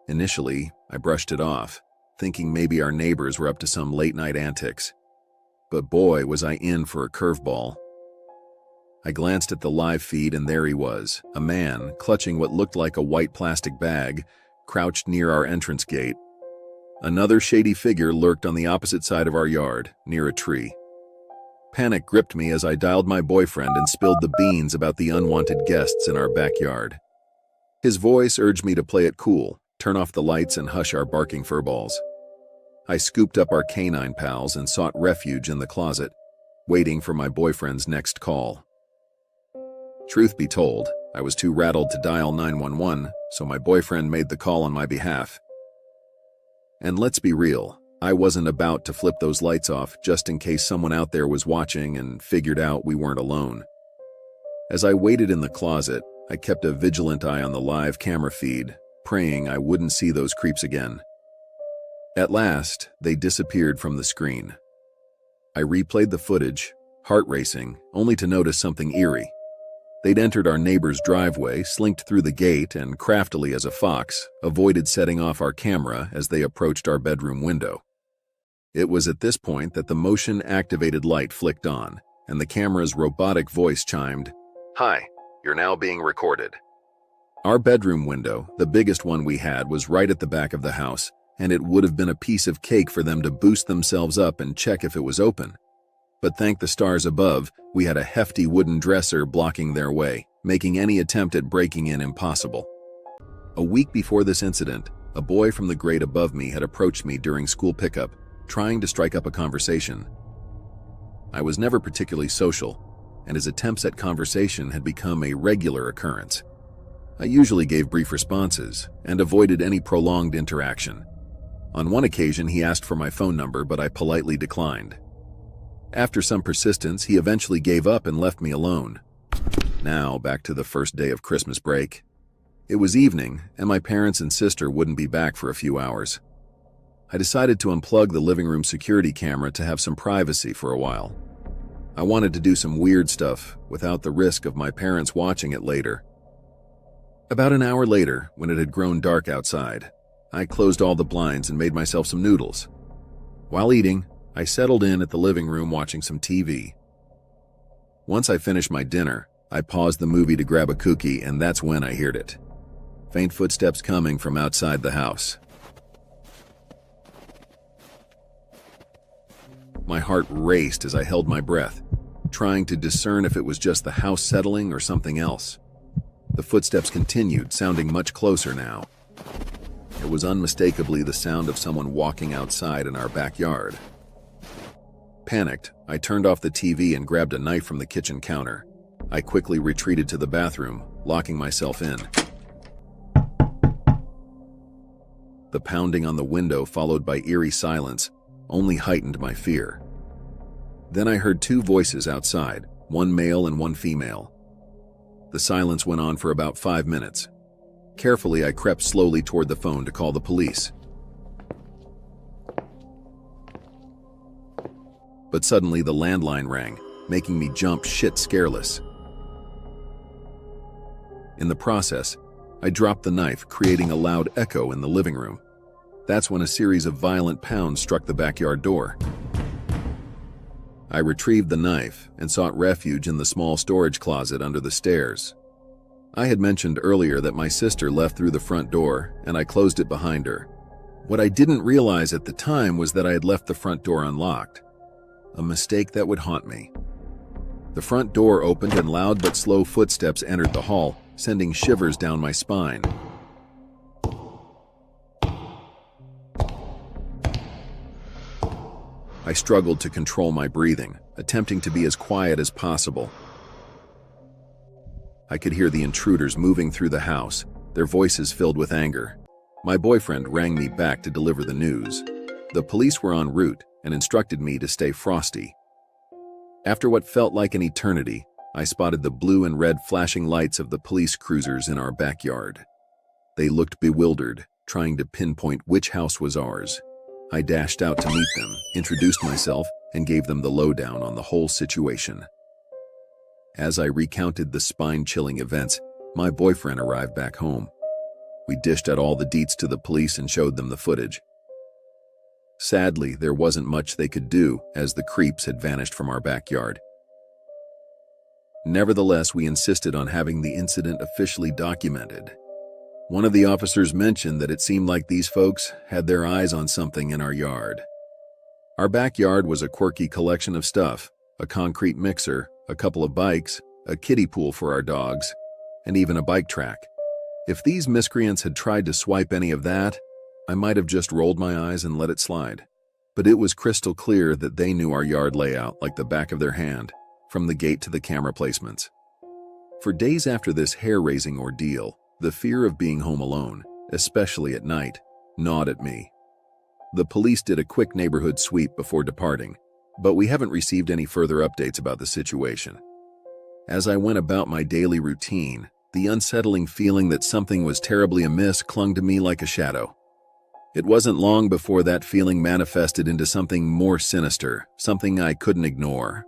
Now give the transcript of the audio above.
Initially, I brushed it off, thinking maybe our neighbors were up to some late-night antics. But boy, was I in for a curveball. I glanced at the live feed and there he was, a man clutching what looked like a white plastic bag, crouched near our entrance gate. Another shady figure lurked on the opposite side of our yard, near a tree. Panic gripped me as I dialed my boyfriend and spilled the beans about the unwanted guests in our backyard. His voice urged me to play it cool, turn off the lights and hush our barking furballs. I scooped up our canine pals and sought refuge in the closet, waiting for my boyfriend's next call. Truth be told, I was too rattled to dial 911, so my boyfriend made the call on my behalf. And let's be real, I wasn't about to flip those lights off just in case someone out there was watching and figured out we weren't alone. As I waited in the closet, I kept a vigilant eye on the live camera feed, praying I wouldn't see those creeps again. At last, they disappeared from the screen. I replayed the footage, heart racing, only to notice something eerie. They'd entered our neighbor's driveway, slinked through the gate, and craftily as a fox, avoided setting off our camera as they approached our bedroom window. It was at this point that the motion-activated light flicked on, and the camera's robotic voice chimed, "Hi, you're now being recorded." Our bedroom window, the biggest one we had, was right at the back of the house, and it would have been a piece of cake for them to boost themselves up and check if it was open. But thank the stars above, we had a hefty wooden dresser blocking their way, making any attempt at breaking in impossible. A week before this incident, a boy from the grade above me had approached me during school pickup, trying to strike up a conversation. I was never particularly social, and his attempts at conversation had become a regular occurrence. I usually gave brief responses and avoided any prolonged interaction. On one occasion, he asked for my phone number, but I politely declined. After some persistence, he eventually gave up and left me alone. Now, back to the first day of Christmas break. It was evening, and my parents and sister wouldn't be back for a few hours. I decided to unplug the living room security camera to have some privacy for a while. I wanted to do some weird stuff without the risk of my parents watching it later. About an hour later, when it had grown dark outside, I closed all the blinds and made myself some noodles. While eating, I settled in at the living room watching some TV. Once I finished my dinner, I paused the movie to grab a cookie, and that's when I heard it. Faint footsteps coming from outside the house. My heart raced as I held my breath, trying to discern if it was just the house settling or something else. The footsteps continued, sounding much closer now. It was unmistakably the sound of someone walking outside in our backyard. Panicked, I turned off the TV and grabbed a knife from the kitchen counter. I quickly retreated to the bathroom, locking myself in. The pounding on the window, followed by eerie silence, only heightened my fear. Then I heard two voices outside, one male and one female. The silence went on for about 5 minutes. Carefully, I crept slowly toward the phone to call the police. But suddenly the landline rang, making me jump shit scareless. In the process, I dropped the knife, creating a loud echo in the living room. That's when a series of violent pounds struck the backyard door. I retrieved the knife and sought refuge in the small storage closet under the stairs. I had mentioned earlier that my sister left through the front door, and I closed it behind her. What I didn't realize at the time was that I had left the front door unlocked, a mistake that would haunt me. The front door opened and loud but slow footsteps entered the hall, sending shivers down my spine. I struggled to control my breathing, attempting to be as quiet as possible. I could hear the intruders moving through the house, their voices filled with anger. My boyfriend rang me back to deliver the news. The police were en route and instructed me to stay frosty. After what felt like an eternity, I spotted the blue and red flashing lights of the police cruisers in our backyard. They looked bewildered, trying to pinpoint which house was ours. I dashed out to meet them, introduced myself, and gave them the lowdown on the whole situation. As I recounted the spine-chilling events, my boyfriend arrived back home. We dished out all the deets to the police and showed them the footage. Sadly, there wasn't much they could do, as the creeps had vanished from our backyard. Nevertheless, we insisted on having the incident officially documented. One of the officers mentioned that it seemed like these folks had their eyes on something in our yard. Our backyard was a quirky collection of stuff: a concrete mixer, a couple of bikes, a kiddie pool for our dogs, and even a bike track. If these miscreants had tried to swipe any of that, I might have just rolled my eyes and let it slide. But it was crystal clear that they knew our yard layout like the back of their hand, from the gate to the camera placements. For days after this hair-raising ordeal, the fear of being home alone, especially at night, gnawed at me. The police did a quick neighborhood sweep before departing, but we haven't received any further updates about the situation. As I went about my daily routine, the unsettling feeling that something was terribly amiss clung to me like a shadow. It wasn't long before that feeling manifested into something more sinister, something I couldn't ignore.